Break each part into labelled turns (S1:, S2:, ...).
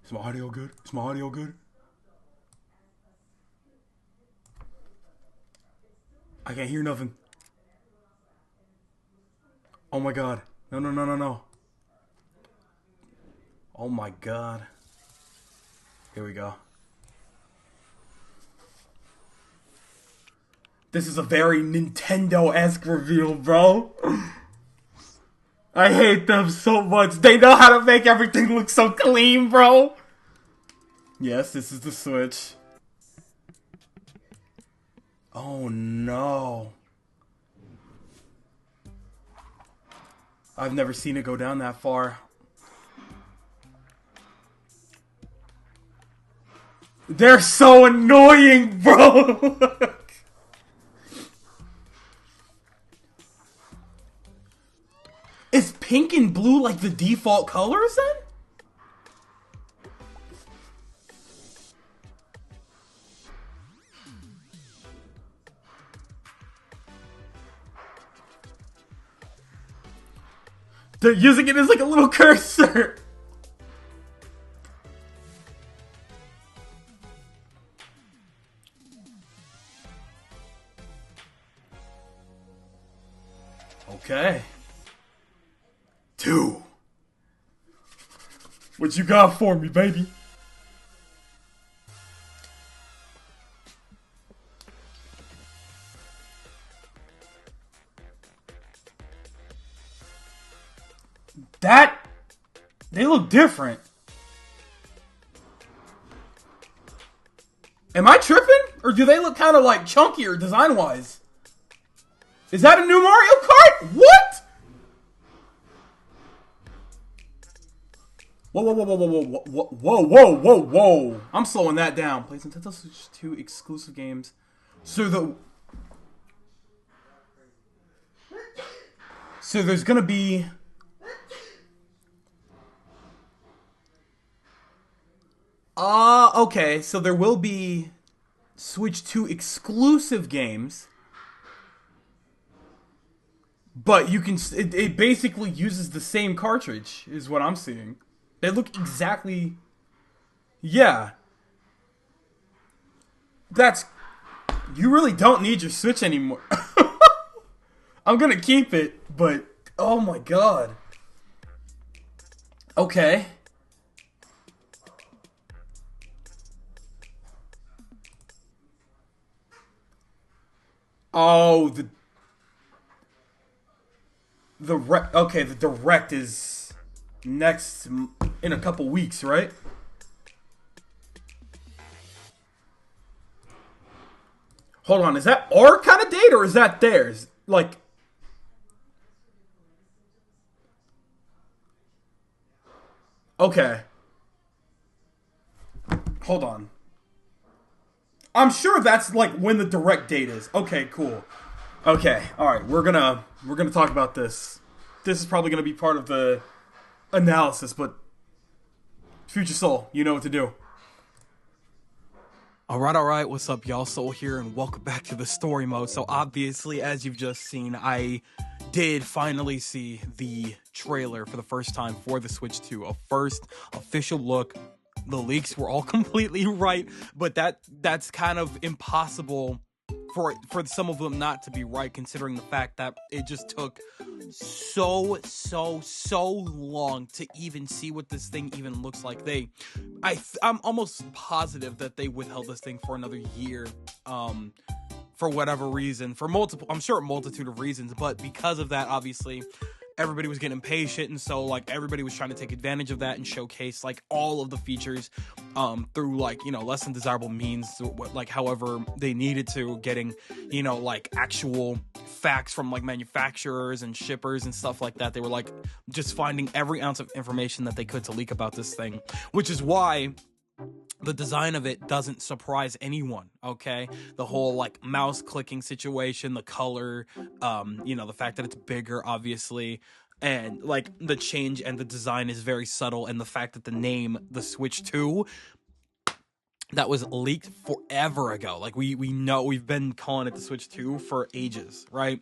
S1: Is my audio good? Is my audio good? I can't hear nothing. Oh my god. No, no, no, no, no. Oh my god. Here we go. This is a very Nintendo-esque reveal, bro. I hate them so much. They know how to make everything look so clean, bro. Yes, this is the Switch. Oh no. I've never seen it go down that far. They're so annoying, bro. Is pink and blue like the default colors then? They're using it as like a little cursor. Okay. 2. What you got for me, baby? They look different. Am I tripping? Or do they look kind of like chunkier design-wise? Is that a new Mario Kart? What? Whoa, whoa, whoa, whoa, whoa, whoa, whoa, whoa, whoa, whoa. I'm slowing that down. Plays Nintendo Switch 2 exclusive games. So there's gonna be... okay, so there will be Switch 2 exclusive games, but you can, it basically uses the same cartridge, is what I'm seeing. They look exactly, yeah. You really don't need your Switch anymore. I'm gonna keep it, but, oh my god. Okay. Oh, the direct is next in a couple weeks, right? Hold on, is that our kind of date or is that theirs? Like, okay. Hold on. I'm sure that's like when the direct date is. Okay, cool. Okay, all right. We're gonna talk about this. This is probably gonna be part of the analysis, but Future Soul, you know what to do.
S2: Alright, what's up, y'all? Soul here, and welcome back to the story mode. So obviously, as you've just seen, I did finally see the trailer for the first time for the Switch 2. A first official look. The leaks were all completely right, but that's kind of impossible for some of them not to be right, considering the fact that it just took so long to even see what this thing even looks like. I'm almost positive that they withheld this thing for another year, for whatever reason, I'm sure a multitude of reasons, but because of that, obviously, everybody was getting impatient, and so like everybody was trying to take advantage of that and showcase like all of the features through like, you know, less than desirable means, like however they needed to, getting, you know, like actual facts from like manufacturers and shippers and stuff like that. They were like just finding every ounce of information that they could to leak about this thing, which is why the design of it doesn't surprise anyone, okay? The whole like mouse clicking situation, the color, you know, the fact that it's bigger, obviously, and like the change and the design is very subtle, and the fact that the name, the Switch 2, that was leaked forever ago. Like we know, we've been calling it the Switch 2 for ages, right?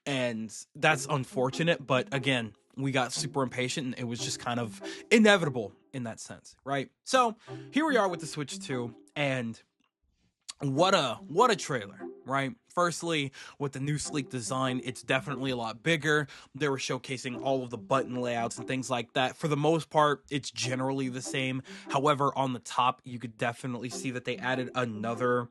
S2: And that's unfortunate, but again, we got super impatient, and it was just kind of inevitable in that sense, right? So here we are with the Switch 2, and what a trailer, right? Firstly, with the new sleek design, it's definitely a lot bigger. They were showcasing all of the button layouts and things like that. For the most part, it's generally the same. However, on the top, you could definitely see that they added another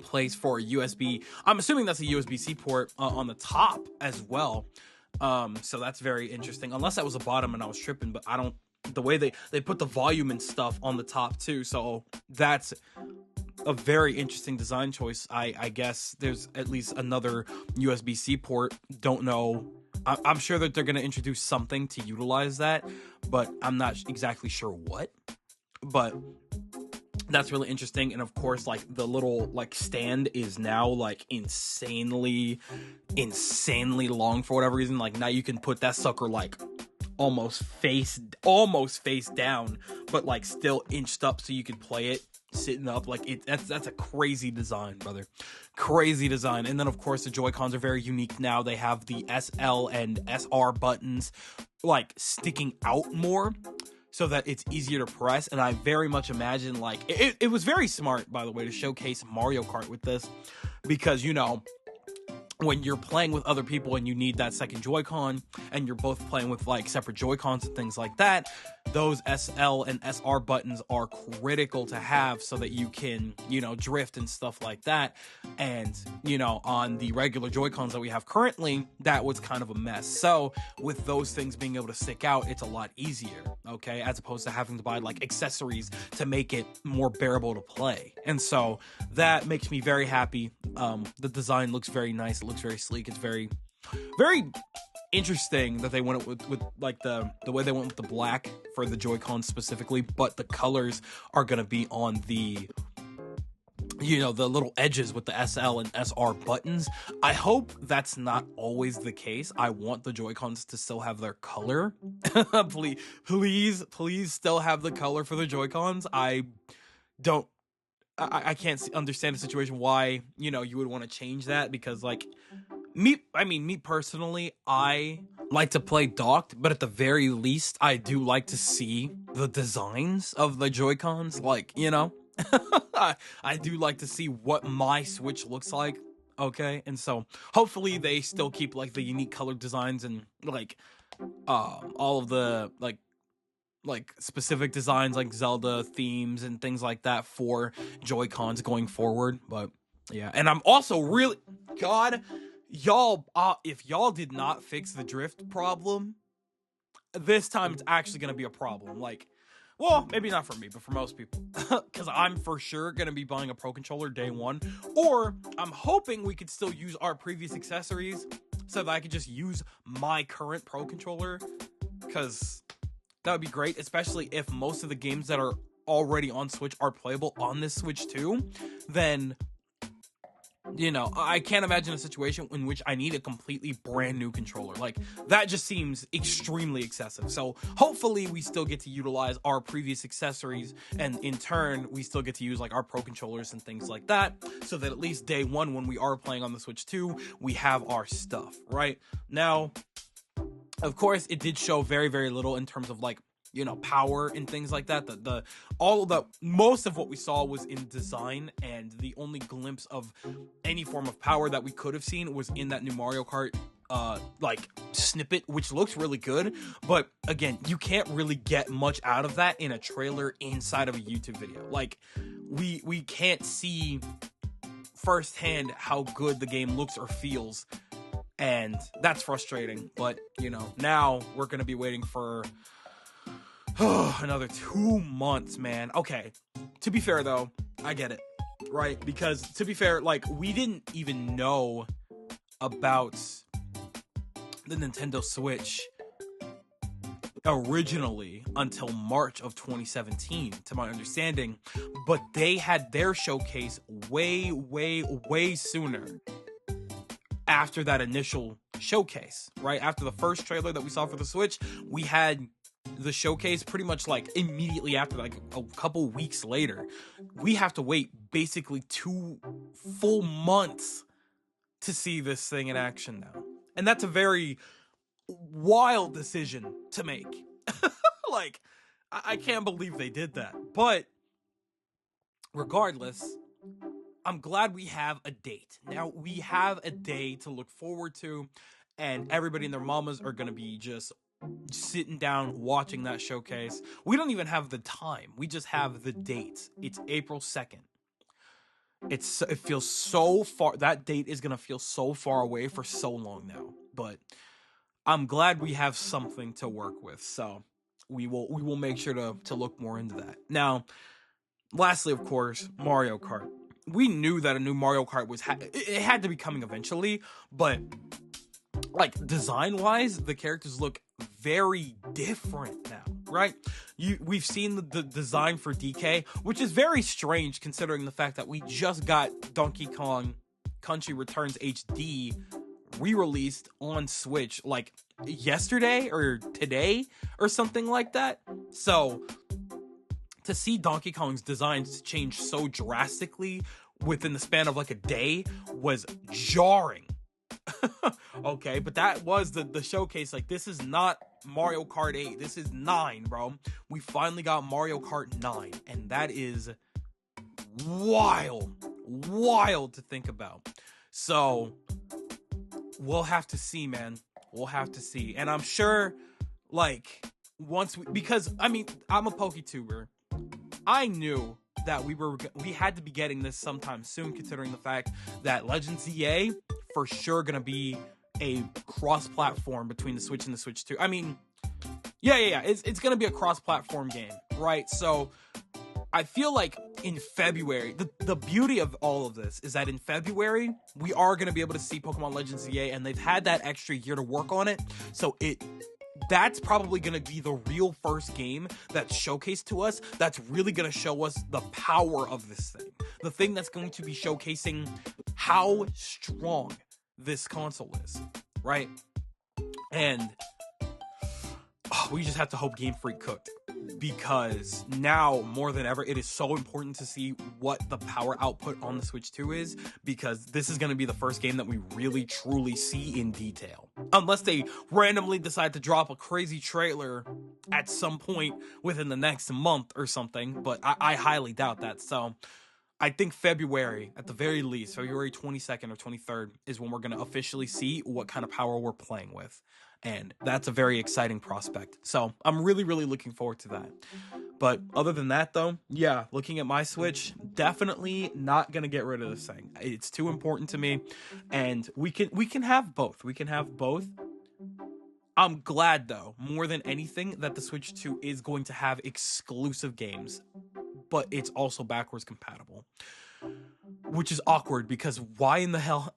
S2: place for USB. I'm assuming that's a USB-C port on the top as well. So that's very interesting. Unless that was a bottom and I was tripping, but I don't. The way they put the volume and stuff on the top too, so that's a very interesting design choice. I guess there's at least another USB-C port. Don't know. I'm sure that they're going to introduce something to utilize that, but I'm not exactly sure what. But that's really interesting. And of course, like the little like stand is now like insanely long for whatever reason. Like now you can put that sucker like almost face down, but like still inched up so you can play it sitting up. Like that's a crazy design, brother. Crazy design. And then of course the Joy-Cons are very unique now. They have the SL and SR buttons like sticking out more so that it's easier to press. And I very much imagine like it was very smart, by the way, to showcase Mario Kart with this, because you know, when you're playing with other people and you need that second Joy-Con and you're both playing with like separate Joy-Cons and things like that, those SL and SR buttons are critical to have so that you can, you know, drift and stuff like that. And, you know, on the regular Joy-Cons that we have currently, that was kind of a mess. So with those things being able to stick out, it's a lot easier, okay, as opposed to having to buy like accessories to make it more bearable to play. And so that makes me very happy. The design looks very nice. It looks very sleek. It's very interesting that they went with like the way they went with the black for the Joy-Con specifically, but the colors are going to be on the, you know, the little edges with the SL and SR buttons. I hope that's not always the case. I want the Joy-Cons to still have their color. please still have the color for the Joy-Cons. I can't understand a situation why, you know, you would want to change that, because like me personally, I like to play docked, but at the very least, I do like to see the designs of the Joy-Cons. Like, you know, I do like to see what my Switch looks like. Okay. And so hopefully they still keep like the unique color designs and like, all of the like specific designs like Zelda themes and things like that for Joy-Cons going forward. But yeah, and I'm also really, God, y'all, if y'all did not fix the drift problem, this time it's actually gonna be a problem. Like, well, maybe not for me, but for most people, because I'm for sure gonna be buying a Pro Controller day one, or I'm hoping we could still use our previous accessories so that I could just use my current Pro Controller, because that would be great, especially if most of the games that are already on Switch are playable on this Switch too. Then, you know, I can't imagine a situation in which I need a completely brand new controller. Like, that just seems extremely excessive. So hopefully we still get to utilize our previous accessories, and in turn we still get to use like our Pro Controllers and things like that, so that at least day one when we are playing on the Switch 2, we have our stuff, right? Now, of course, it did show very, very little in terms of like, you know, power and things like that. Most of what we saw was in design, and the only glimpse of any form of power that we could have seen was in that new Mario Kart like snippet, which looks really good. But again, you can't really get much out of that in a trailer inside of a YouTube video. Like, we can't see firsthand how good the game looks or feels. And that's frustrating, but, you know, now we're going to be waiting for another 2 months, man. Okay, to be fair, though, I get it, right? Because, to be fair, like, we didn't even know about the Nintendo Switch originally until March of 2017, to my understanding. But they had their showcase way, way, way sooner after that initial showcase, right? After the first trailer that we saw for the Switch, we had the showcase pretty much like immediately after, like a couple weeks later. We have to wait basically 2 full months to see this thing in action now. And that's a very wild decision to make. Like, I can't believe they did that. But regardless, I'm glad we have a date. Now, we have a day to look forward to, and everybody and their mamas are going to be just sitting down watching that showcase. We don't even have the time. We just have the date. It's April 2nd. It feels so far. That date is going to feel so far away for so long now. But I'm glad we have something to work with. So we will make sure to look more into that. Now, lastly, of course, Mario Kart. We knew that a new Mario Kart it had to be coming eventually, but like design-wise, the characters look very different now, right? We've seen the design for DK, which is very strange considering the fact that we just got Donkey Kong Country Returns HD re-released on Switch like yesterday or today or something like that. So to see Donkey Kong's designs change so drastically within the span of like a day was jarring. Okay, but that was the showcase. Like, this is not Mario Kart 8. This is 9, bro. We finally got Mario Kart 9, and that is wild to think about. So we'll have to see, man. We'll have to see. And I'm sure, like, because I mean, I'm a PokeTuber. I knew that we had to be getting this sometime soon, considering the fact that Legends EA for sure gonna be a cross-platform between the Switch and the Switch 2. I mean, yeah. It's gonna be a cross-platform game, right? So I feel like in February, the beauty of all of this is that in February, we are gonna be able to see Pokemon Legends EA, and they've had that extra year to work on it. So that's probably going to be the real first game that's showcased to us that's really going to show us the power of this thing. The thing that's going to be showcasing how strong this console is, right? And we just have to hope Game Freak cooked, because now more than ever it is so important to see what the power output on the Switch 2 is, because this is going to be the first game that we really truly see in detail, unless they randomly decide to drop a crazy trailer at some point within the next month or something, but I highly doubt that. So I think February, at the very least, February 22nd or 23rd is when we're going to officially see what kind of power we're playing with. And that's a very exciting prospect. So I'm really looking forward to that. But other than that, though, yeah, looking at my Switch, definitely not going to get rid of this thing. It's too important to me. And we can have both. We can have both. I'm glad, though, more than anything, that the Switch 2 is going to have exclusive games, but it's also backwards compatible, which is awkward, because why in the hell?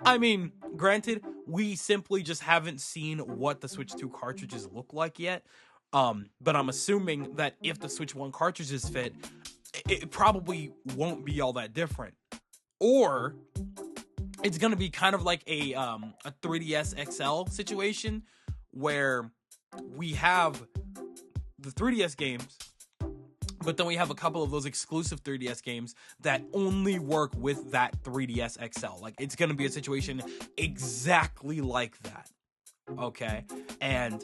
S2: I mean, granted, we simply just haven't seen what the Switch 2 cartridges look like yet. But I'm assuming that if the Switch 1 cartridges fit, it probably won't be all that different. Or it's going to be kind of like a 3DS XL situation, where we have the 3DS games, but then we have a couple of those exclusive 3DS games that only work with that 3DS XL. Like, it's going to be a situation exactly like that. Okay? And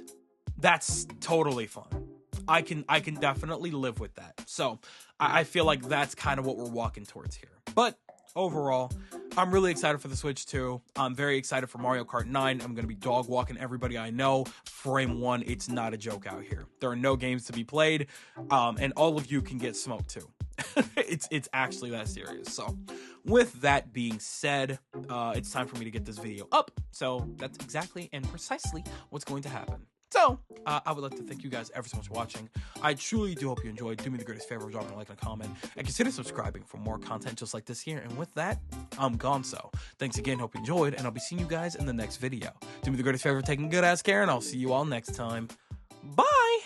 S2: that's totally fun. I can definitely live with that. So, I feel like that's kind of what we're walking towards here. But overall, I'm really excited for the Switch 2. I'm very excited for Mario Kart 9. I'm going to be dog walking everybody I know. Frame 1, it's not a joke out here. There are no games to be played, and all of you can get smoked too. It's actually that serious. So with that being said, it's time for me to get this video up. So that's exactly and precisely what's going to happen. So, I would like to thank you guys ever so much for watching. I truly do hope you enjoyed. Do me the greatest favor of dropping a like and a comment, and consider subscribing for more content just like this here. And with that, I'm gone. So, thanks again, hope you enjoyed, and I'll be seeing you guys in the next video. Do me the greatest favor of taking good ass care, and I'll see you all next time. Bye!